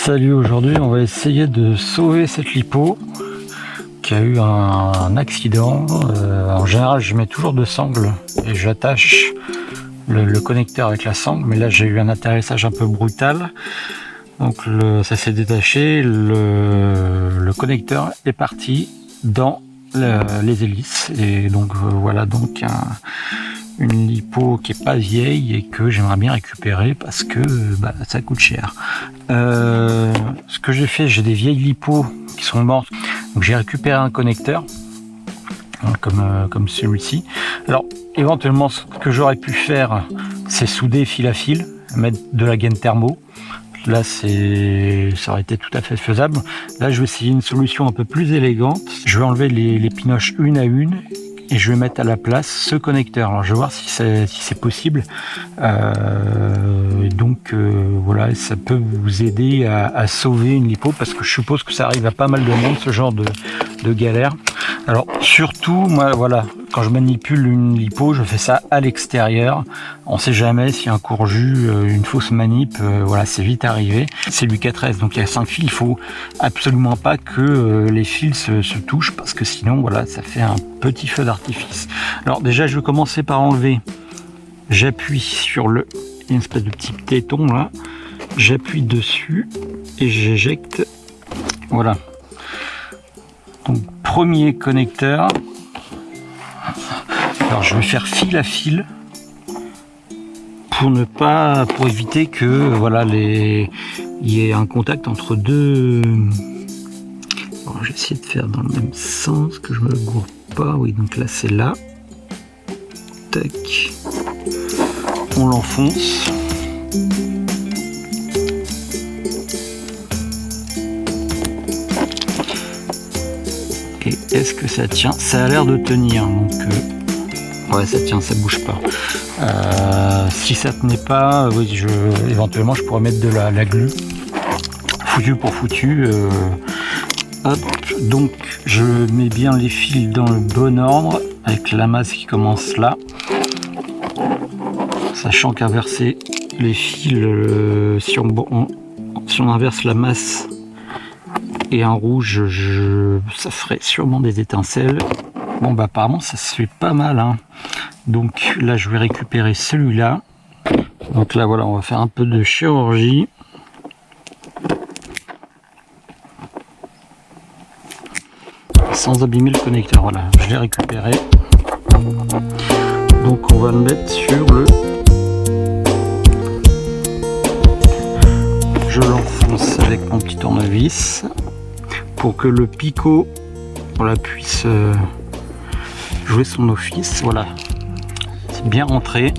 Salut, aujourd'hui on va essayer de sauver cette lipo qui a eu un accident. En général je mets toujours deux sangles et j'attache le connecteur avec la sangle, mais là j'ai eu un atterrissage un peu brutal, donc ça s'est détaché, le connecteur est parti dans les hélices et donc voilà donc une lipo qui est pas vieille et que j'aimerais bien récupérer parce que ça coûte cher. Ce que j'ai fait, j'ai des vieilles lipos qui sont mortes, donc j'ai récupéré un connecteur comme celui-ci. Alors éventuellement ce que j'aurais pu faire, c'est souder fil à fil, mettre de la gaine thermo. Là ça aurait été tout à fait faisable. Là je vais essayer une solution un peu plus élégante. Je vais enlever les pinoches une à une et je vais mettre à la place ce connecteur. Alors je vais voir si c'est possible. Voilà, ça peut vous aider à sauver une lipo, parce que je suppose que ça arrive à pas mal de monde, ce genre de galère. Alors surtout moi voilà, quand je manipule une lipo, je fais ça à l'extérieur. On sait jamais si un courju, une fausse manip, voilà, c'est vite arrivé. C'est du 4S, donc il y a 5 fils, il faut absolument pas que les fils se touchent, parce que sinon voilà, ça fait un petit feu d'artifice. Alors déjà je vais commencer par enlever, j'appuie sur une espèce de petit téton là, j'appuie dessus et j'éjecte, voilà. Donc premier connecteur. Alors je vais faire fil à fil pour éviter que voilà il y ait un contact entre deux. Alors j'ai essayé de faire dans le même sens, que je me gourre pas. Oui, donc là c'est là. Tac. On l'enfonce. Et est-ce que ça tient? Ça a l'air de tenir, donc ouais, ça tient, ça bouge pas. Si ça tenait pas, oui, éventuellement je pourrais mettre de la glue, foutu pour foutu. Hop, donc je mets bien les fils dans le bon ordre avec la masse qui commence là, sachant qu'inverser les fils, si on inverse la masse et un rouge, ça ferait sûrement des étincelles. Bon bah apparemment ça se fait pas mal, hein. Donc là je vais récupérer celui-là. Donc là voilà, on va faire un peu de chirurgie. Sans abîmer le connecteur, voilà, je l'ai récupéré. Donc on va le mettre sur je l'enfonce avec mon petit tournevis pour que le picot, voilà, puisse jouer son office. Voilà, c'est bien rentré.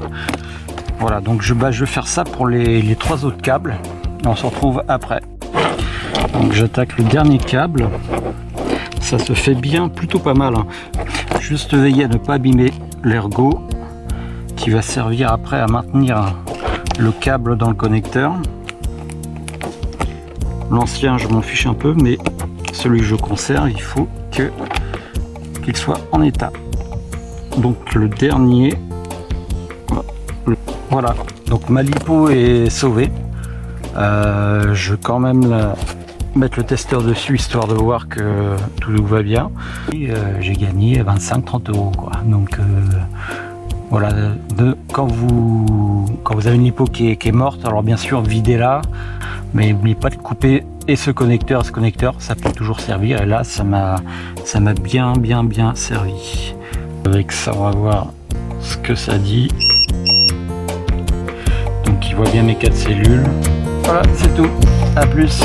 Voilà, donc je vais faire ça pour les trois autres câbles et on se retrouve après. Donc j'attaque le dernier câble. Ça se fait bien, plutôt pas mal, hein. Juste veiller à ne pas abîmer l'ergot qui va servir après à maintenir le câble dans le connecteur. L'ancien je m'en fiche un peu, mais celui que je conserve, il faut qu'il soit en état. Donc le dernier, voilà, donc ma lipo est sauvée. Je vais quand même mettre le testeur dessus histoire de voir que tout va bien. Et j'ai gagné 25-30 € quoi. Donc voilà, quand vous avez une lipo qui est morte, alors bien sûr videz-la, mais n'oubliez pas de couper et ce connecteur, ça peut toujours servir. Et là ça m'a bien servi. Avec ça on va voir ce que ça dit. Donc il voit bien mes 4 cellules. Voilà, c'est tout, à plus.